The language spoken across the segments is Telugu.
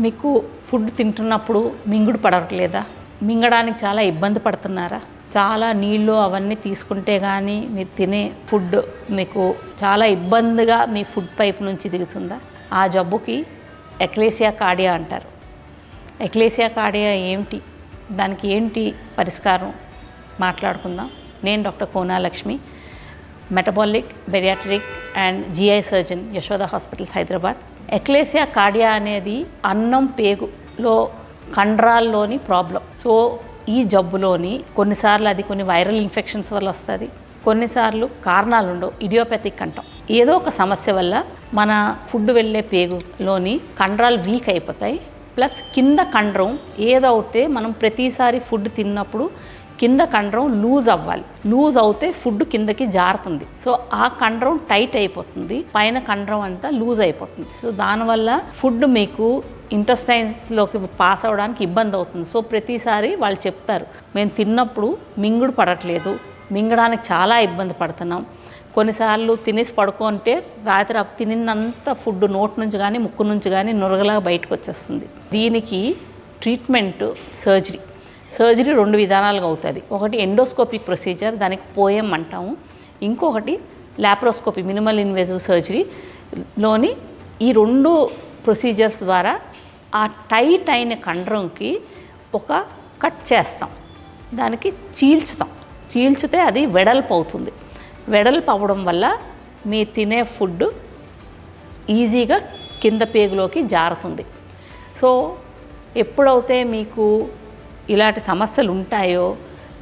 మీకు ఫుడ్ తింటున్నప్పుడు మింగుడు పడట్లేదా? మింగడానికి చాలా ఇబ్బంది పడుతున్నారా? చాలా నీళ్ళు అవన్నీ తీసుకుంటే కానీ మీరు తినే ఫుడ్ మీకు చాలా ఇబ్బందిగా మీ ఫుడ్ పైప్ నుంచి దిగుతుందా? ఆ జబ్బుకి ఎక్లేసియా కార్డియా అంటారు. ఎక్లేసియా కార్డియా ఏమిటి, దానికి ఏంటి పరిష్కారం మాట్లాడుకుందాం. నేను doctor Konalakshmi, metabolic, bariatric and GI surgeon, Yashoda hospitals, Hyderabad. Achalasia cardia అనేది అన్నం పేగులో కండరాల్లోని ప్రాబ్లం. సో ఈ జబ్బులోని కొన్నిసార్లు అది కొన్ని వైరల్ ఇన్ఫెక్షన్స్ వల్ల వస్తుంది, కొన్నిసార్లు కారణాలు ఉండవు, ఇడియోపతిక్ అంటాం. ఏదో ఒక సమస్య వల్ల మన ఫుడ్ వెళ్ళే పేగులోని కండరాలు వీక్ అయిపోతాయి. ప్లస్ కింద కండరం ఏదవుతే మనం ప్రతిసారి ఫుడ్ తిన్నప్పుడు కింద కండరం లూజ్ అవ్వాలి. లూజ్ అవుతే ఫుడ్ కిందకి జారుతుంది. సో ఆ కండరం టైట్ అయిపోతుంది, పైన కండరం అంతా లూజ్ అయిపోతుంది. సో దానివల్ల ఫుడ్ మీకు ఇంటెస్టైన్స్లోకి పాస్ అవ్వడానికి ఇబ్బంది అవుతుంది. సో ప్రతిసారి వాళ్ళు చెప్తారు, మేము తిన్నప్పుడు మింగుడు పడట్లేదు, మింగడానికి చాలా ఇబ్బంది పడుతున్నాం. కొన్నిసార్లు తినేసి పడుకుంటే రాత్రి తినినంత ఫుడ్ నోటి నుంచి కానీ ముక్కు నుంచి కానీ నురగలాగా బయటకు వచ్చేస్తుంది. దీనికి ట్రీట్మెంట్ సర్జరీ 2 విధానాలుగా అవుతుంది. ఒకటి ఎండోస్కోపిక్ ప్రొసీజర్, దానికి పోయం అంటాము. ఇంకొకటి లాప్రోస్కోపీ, మినిమల్ ఇన్వేజివ్ సర్జరీలోని ఈ 2 ప్రొసీజర్స్ ద్వారా ఆ టైట్ అయిన కండరంకి ఒక కట్ చేస్తాం, దానికి చీల్చితే అది వెడల్పు అవుతుంది. వెడల్పు అవ్వడం వల్ల మీ తినే ఫుడ్ ఈజీగా కింద పేగులోకి జారుతుంది. సో ఎప్పుడైతే మీకు ఇలాంటి సమస్యలు ఉంటాయో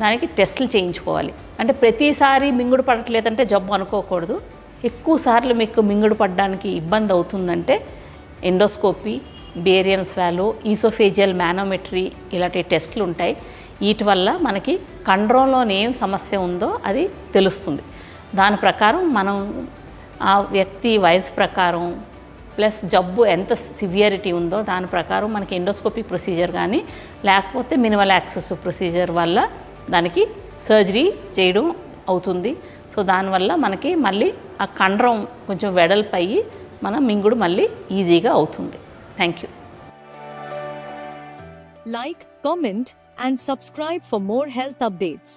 దానికి టెస్టులు చేయించుకోవాలి. అంటే ప్రతిసారి మింగుడు పడట్లేదంటే జబ్బు అనుకోకూడదు. ఎక్కువ సార్లు మీకు మింగుడు పడడానికి ఇబ్బంది అవుతుందంటే ఎండోస్కోపీ, బేరియన్ స్వాలో, ఈసోఫేజియల్ మానోమెట్రీ ఇలాంటి టెస్టులు ఉంటాయి. వీటి వల్ల మనకి కండరంలోని ఏం సమస్య ఉందో అది తెలుస్తుంది. దాని ప్రకారం మనం ఆ వ్యక్తి వయసు ప్రకారం ప్లస్ జబ్బు ఎంత సివియారిటీ ఉందో దాని ప్రకారం మనకి ఎండోస్కోపిక్ ప్రొసీజర్ కానీ లేకపోతే మినిమల్ యాక్సెస్ ప్రొసీజర్ వల్ల దానికి సర్జరీ చేయడం అవుతుంది. సో దానివల్ల మనకి మళ్ళీ ఆ కండరం కొంచెం వెడల్పు అయ్యి మన మింగుడు మళ్ళీ ఈజీగా అవుతుంది. Thank you. Like, comment and subscribe for more health updates.